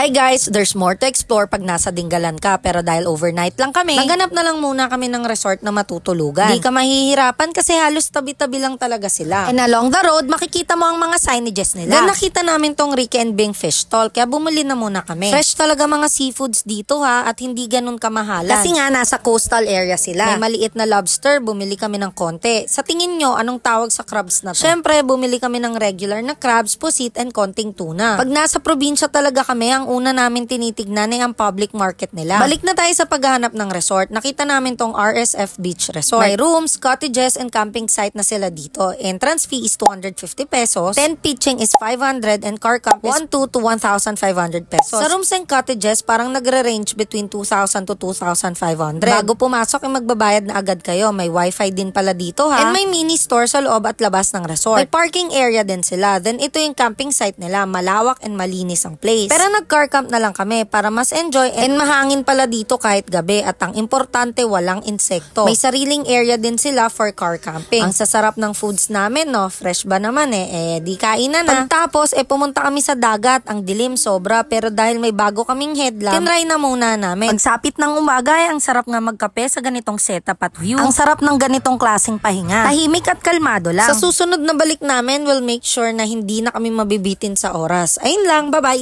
Hi guys, there's more to explore pag nasa Dingalan ka, pero dahil overnight lang kami, naganap na lang muna kami ng resort na matutulugan. Hindi ka mahihirapan kasi halos tabi-tabi lang talaga sila. And along the road, makikita mo ang mga signages nila. Then nakita namin tong Ricky and Bing Fish Stall, kaya bumili na muna kami. Fresh talaga mga seafoods dito ha, at hindi ganun kamahalan. Kasi nga nasa coastal area sila. May maliit na lobster, bumili kami ng konti. Sa tingin nyo, anong tawag sa crabs na to? Syempre, bumili kami ng regular na crabs, pusit, and konting tuna. Pag nasa probinsya talaga kami, ang una namin tinitignan ay ang public market nila. Balik na tayo sa paghahanap ng resort. Nakita namin tong RSF Beach Resort. May rooms, cottages, and camping site na sila dito. Entrance fee is 250 pesos. Tent pitching is 500 and car camp is 1,200 to 1,500 pesos. Sa rooms and cottages, parang nagre-range between 2,000 to 2,500. Bago pumasok ay magbabayad na agad kayo. May wifi din pala dito ha. And may mini store sa loob at labas ng resort. May parking area din sila. Then ito yung camping site nila. Malawak and malinis ang place. Pero nag-car camp na lang kami para mas enjoy and mahangin pala dito kahit gabi. At ang importante, walang insekto. May sariling area din sila for car camping. Ang sasarap ng foods namin, no? Fresh ba naman di kainan na. Pagtapos, pumunta kami sa dagat. Ang dilim sobra, pero dahil may bago kaming headlamp, tinry na muna namin. Pagsapit ng umaga, ang sarap nga magkape sa ganitong setup at view. Ang sarap ng ganitong klaseng pahinga. Tahimik at kalmado lang. Sa susunod na balik namin, we'll make sure na hindi na kami mabibitin sa oras. Ayun lang, bye-bye!